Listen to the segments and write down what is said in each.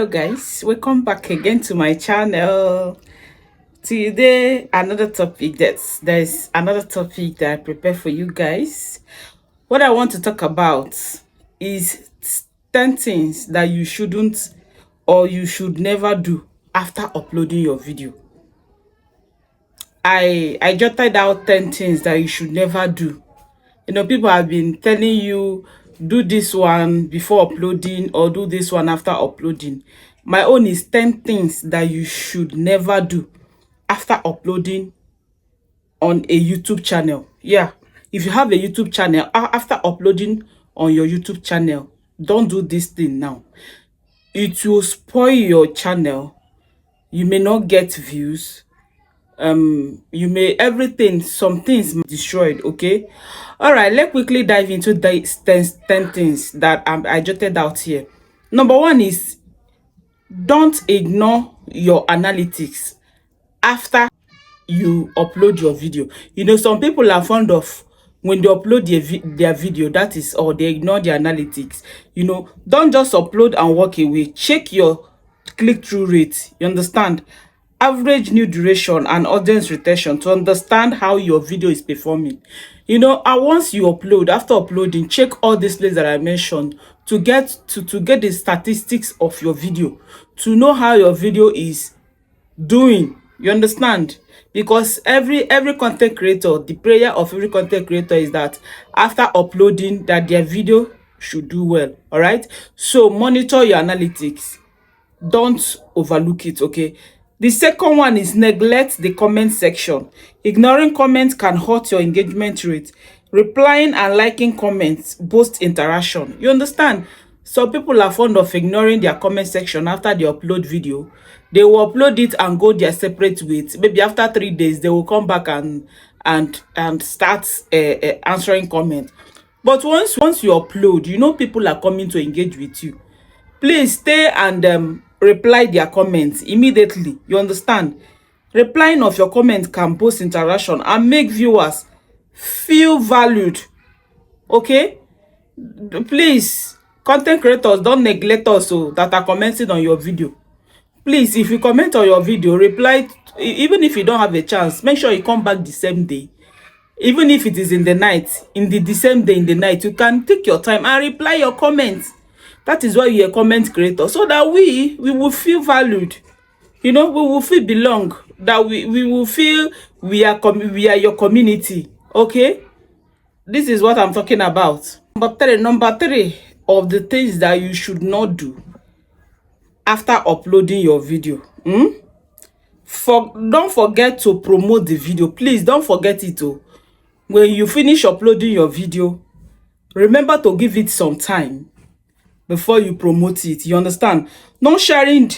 Hello guys, welcome back again to my channel. Today there's another topic that I prepared for you guys. What I want to talk about is 10 things that you shouldn't or you should never do after uploading your video. I jotted out 10 things that you should never do. People have been telling you do this one before uploading or do this one after uploading. My own is 10 things that you should never do after uploading on a YouTube channel. Yeah, if you have a YouTube channel, after uploading on your YouTube channel, don't do this thing now. It will spoil your channel. You may not get views. You may everything, some things destroyed. Okay, all right, let's quickly dive into the 10 things that I jotted out here. Number one is don't ignore your analytics after you upload your video. Some people are fond of when they upload their video, that is, or they ignore the analytics. Don't just upload and walk away. Check your click-through rate, you understand, average new duration and audience retention to understand how your video is performing. And once you upload, after uploading, check all these places that I mentioned to get the statistics of your video, to know how your video is doing, you understand. Because every content creator, the prayer of every content creator is that after uploading, that their video should do well. All right, so monitor your analytics, don't overlook it. Okay, the second one is neglect the comment section. Ignoring comments can hurt your engagement rate. Replying and liking comments boost interaction, you understand. Some people are fond of ignoring their comment section after they upload video. They will upload it and go their separate ways. Maybe after 3 days they will come back and start answering comments. But once you upload, people are coming to engage with you. Please stay and reply their comments immediately, you understand. Replying of your comments can boost interaction and make viewers feel valued. Okay, please, content creators, don't neglect us that are commenting on your video. Please, if you comment on your video, reply. Even if you don't have a chance, make sure you come back the same day. Even if it is in the night, in the same day, in the night, you can take your time and reply your comments. That is why you're a comment creator, so that we will feel valued. We will feel belong, that we will feel we are your community. Okay, this is what I'm talking about. Number three of the things that you should not do after uploading your video. Don't forget to promote the video. Please don't forget it. When you finish uploading your video, remember to give it some time before you promote it, you understand. Not sharing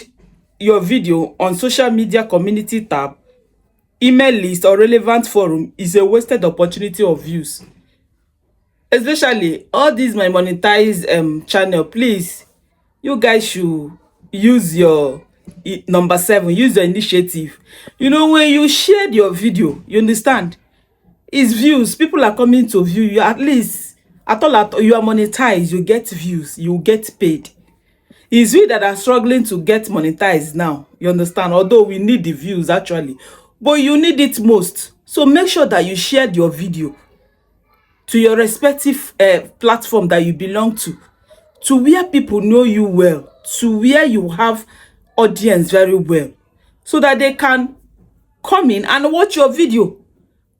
your video on social media community tab, email list or relevant forum is a wasted opportunity of views. Especially all these my monetized channel. Please, you guys should use your number 7, use your initiative. When you shared your video, you understand, it's views. People are coming to view you. At least at all you are monetized, you get views, you get paid. It's we that are struggling to get monetized now, you understand, although we need the views actually, but you need it most. So make sure that you shared your video to your respective platform that you belong to where people know you well, to where you have audience very well, so that they can come in and watch your video,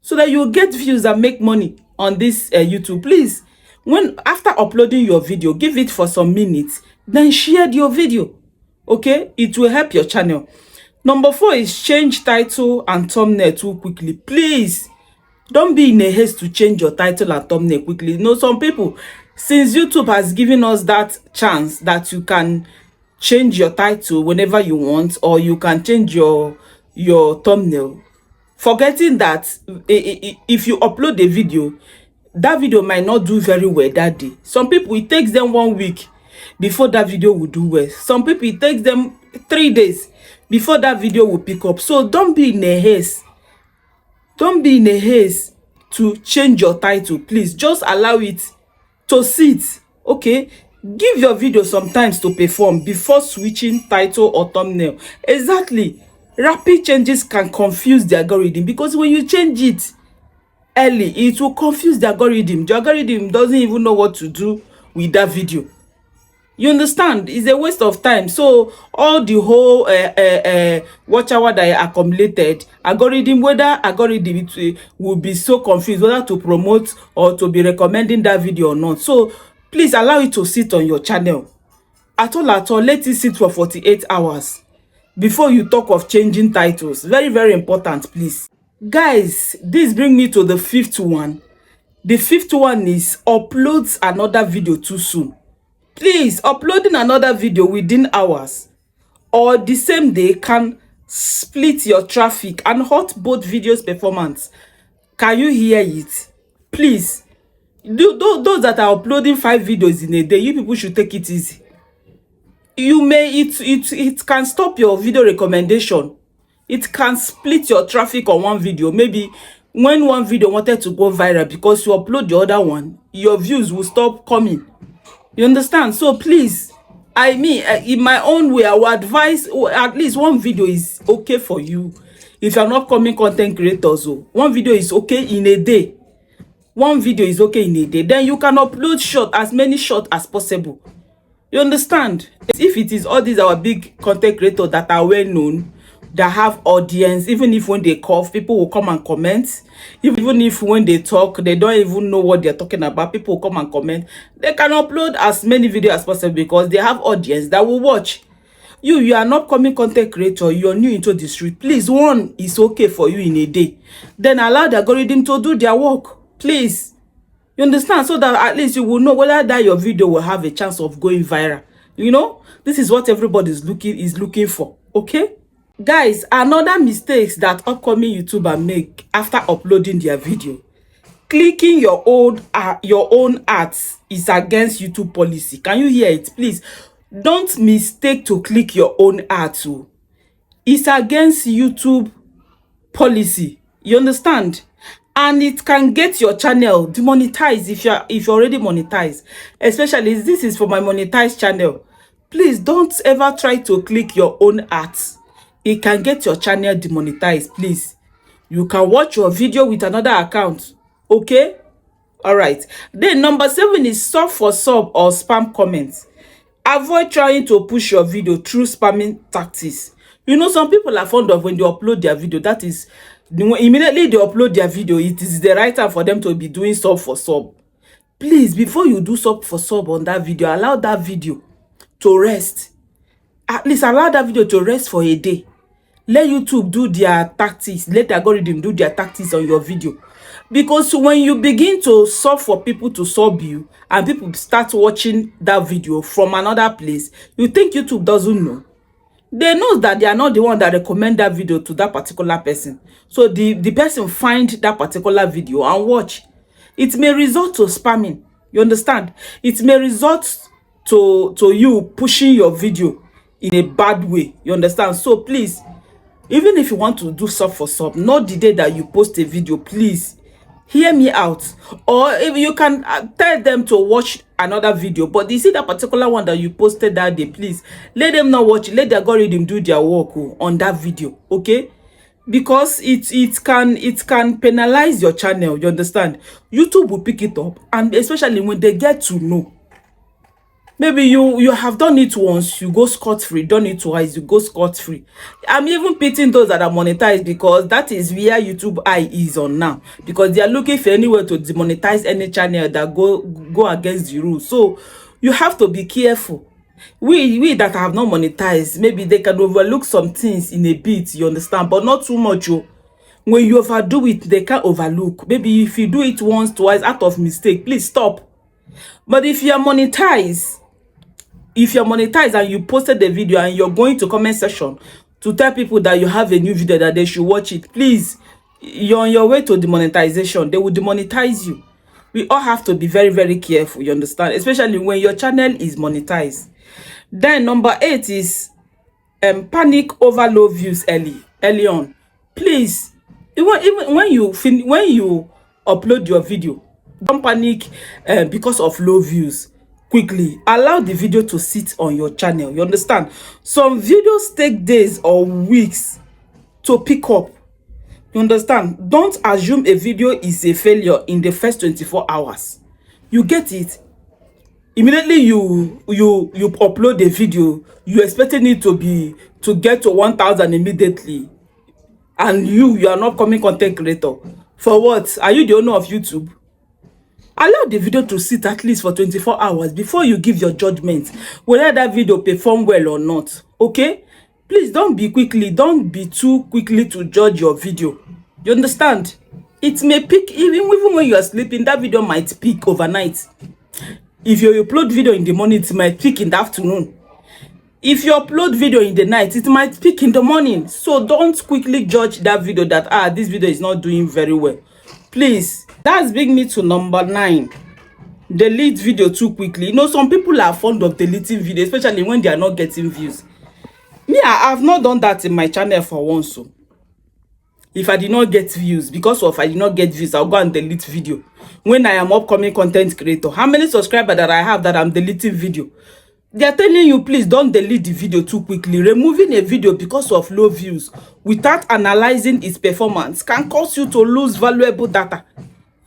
so that you get views and make money on this YouTube. Please, when after uploading your video, give it for some minutes, then share your video. Okay, it will help your channel. Number 4 is change title and thumbnail too quickly. Please don't be in a haste to change your title and thumbnail quickly. Some people, since YouTube has given us that chance that you can change your title whenever you want, or you can change your thumbnail, forgetting that if you upload a video, that video might not do very well that day. Some people, it takes them 1 week before that video will do well. Some people, it takes them 3 days before that video will pick up. So don't be in a haste. Don't be in a haste to change your title. Please just allow it to sit. Okay, Give your video sometimes to perform before switching title or thumbnail. Exactly. Rapid changes can confuse the algorithm, because when you change it early, it will confuse the algorithm. The algorithm doesn't even know what to do with that video. You understand? It's a waste of time. So all the whole watch hour that I accumulated, whether algorithm will be so confused whether to promote or to be recommending that video or not. So please allow it to sit on your channel. At all, let it sit for 48 hours before you talk of changing titles. Very, very important, please. Guys, this brings me to the fifth one. The fifth one is uploads another video too soon. Please, uploading another video within hours or the same day can split your traffic and hurt both videos performance. Can you hear it? Please, those that are uploading 5 videos in a day, you people should take it easy. It can stop your video recommendation. It can split your traffic on one video. Maybe when one video wanted to go viral, because you upload the other one, your views will stop coming. You understand? So please, I mean, in my own way, I would advise at least one video is okay for you. If you're not coming content creators, so one video is okay in a day. One video is okay in a day. Then you can upload as many short as possible. You understand? If it is all these our big content creators that are well known, that have audience, even if when they cough, people will come and comment. Even if when they talk, they don't even know what they're talking about, people will come and comment. They can upload as many videos as possible because they have audience that will watch. You are not coming content creator, you're new into the street. Please, one is okay for you in a day. Then allow the algorithm to do their work. Please. You understand? So that at least you will know whether that your video will have a chance of going viral. You know, this is what everybody is looking for. Okay, guys, another mistakes that upcoming YouTuber make after uploading their video: clicking your own ads is against YouTube policy. Can you hear it? Please don't mistake to click your own ads. It's against YouTube policy. You understand? And it can get your channel demonetized if you're already monetized. Especially this is for my monetized channel. Please don't ever try to click your own ads. It can get your channel demonetized. Please, you can watch your video with another account. Okay, all right. Then number 7 is sub for sub or spam comments. Avoid trying to push your video through spamming tactics. You know, some people are fond of when they upload their video, that is, immediately they upload their video, it is the right time for them to be doing sub for sub. Please, before you do sub for sub on that video, allow that video to rest. At least allow that video to rest for a day. Let YouTube do their tactics. Let the algorithm do their tactics on your video. Because when you begin to sub for people to sub you and people start watching that video from another place, you think YouTube doesn't know? They know that they are not the one that recommend that video to that particular person. So the person find that particular video and watch. It may result to spamming. You understand? It may result to you pushing your video in a bad way. You understand? So please, even if you want to do sub for sub, not the day that you post a video, please hear me out. Or if you can tell them to watch another video, but you see that particular one that you posted that day, please let them not watch it. Let the algorithm do their work on that video. Okay, because it can penalize your channel. You understand? YouTube will pick it up, and especially when they get to know. Maybe you have done it once, you go scot-free. Done it twice, you go scot-free. I'm even pitying those that are monetized, because that is where YouTube eye is on now, because they are looking for anywhere to demonetize any channel that go against the rules. So you have to be careful. We that have not monetized, maybe they can overlook some things in a bit, you understand, but not too much. When you overdo it, they can't overlook. Maybe if you do it once, twice out of mistake, please stop. But if you are monetized, and you posted the video and you're going to comment section to tell people that you have a new video that they should watch it, please, you're on your way to demonetization. They will demonetize you. We all have to be very, very careful, you understand, especially when your channel is monetized. Then number 8 is panic over low views early on. Please, even when you upload your video, don't panic because of low views. quickly. Allow the video to sit on your channel. You understand? Some videos take days or weeks to pick up. You understand? Don't assume a video is a failure in the first 24 hours. You get it? Immediately you upload a video, you expecting it to get to 1,000 immediately, and you are not coming content creator. For what? Are you the owner of YouTube? Allow the video to sit at least for 24 hours before you give your judgment whether that video perform well or not. Okay? Please don't be too quickly to judge your video. You understand? It may peak even when you are sleeping. That video might peak overnight. If you upload video in the morning, it might peak in the afternoon. If you upload video in the night, it might peak in the morning. So don't quickly judge that video that this video is not doing very well. Please. That's bring me to number 9. Delete video too quickly. You know, some people are fond of deleting video, especially when they are not getting views. Me, I have not done that in my channel for once. So if I did not get views, I did not get views, I'll go and delete video. When I am upcoming content creator, how many subscribers that I have that I'm deleting video? They are telling you, please don't delete the video too quickly. Removing a video because of low views without analyzing its performance can cause you to lose valuable data.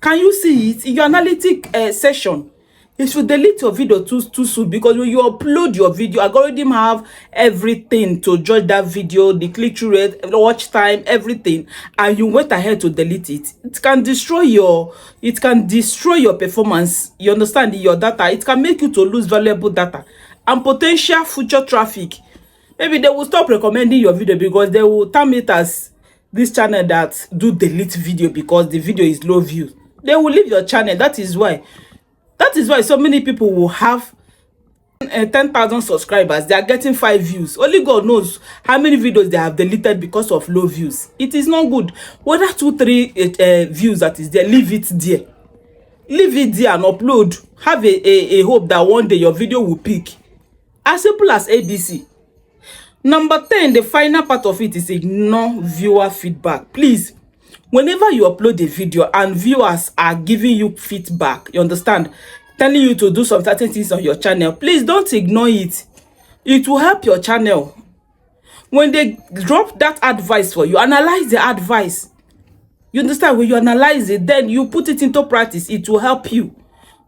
Can you see it in your analytic session? You should delete your video too soon, because when you upload your video, algorithm have everything to judge that video, the click-through rate, watch time, everything, and you went ahead to delete it. It can destroy your performance. You understand? Your data. It can make you to lose valuable data and potential future traffic. Maybe they will stop recommending your video because they will term it as this channel that do delete video because the video is low views. They will leave your channel. That is why so many people will have 10,000 subscribers. They are getting 5 views. Only God knows how many videos they have deleted because of low views. It is not good. Whether 2-3 views that is there, leave it there. Leave it there and upload. Have a hope that one day your video will peak. As simple as ABC. Number 10, the final part of it is ignore viewer feedback. Please, whenever you upload a video and viewers are giving you feedback, you understand, telling you to do some certain things on your channel, please don't ignore it. It will help your channel. When they drop that advice for you, analyze the advice. You understand? When you analyze it, then you put it into practice. It will help you.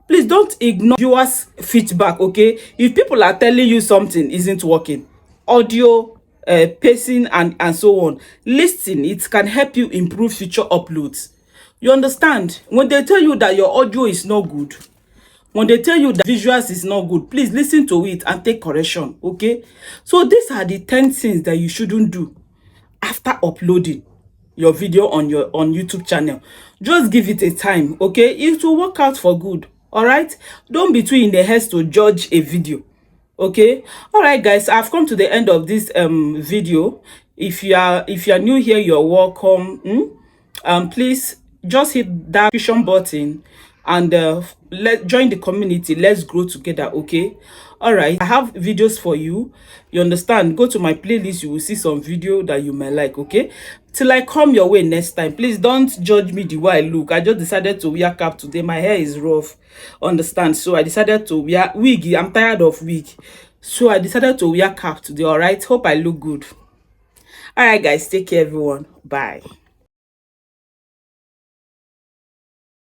Please don't ignore viewers' feedback, okay? If people are telling you something isn't working, audio, pacing, and so on, listen. It can help you improve future uploads. You understand? When they tell you that your audio is not good, when they tell you that visuals is not good, please listen to it and take correction, okay? So these are the 10 things that you shouldn't do after uploading your video on YouTube channel. Just give it a time, okay? It will work out for good. All right, don't be too in the haste to judge a video. Okay, all right guys, I've come to the end of this video. If you are new here, you're welcome. Please just hit that subscription button and join the community. Let's grow together. Okay, all right, I have videos for you. You understand? Go to my playlist, you will see some video that you might like. Okay, till I come your way next time, please don't judge me the way I look. I just decided to wear cap today. My hair is rough, understand? So I decided to wear wig. I'm tired of wig, so I decided to wear cap today. All right, hope I look good. All right guys, take care everyone. Bye.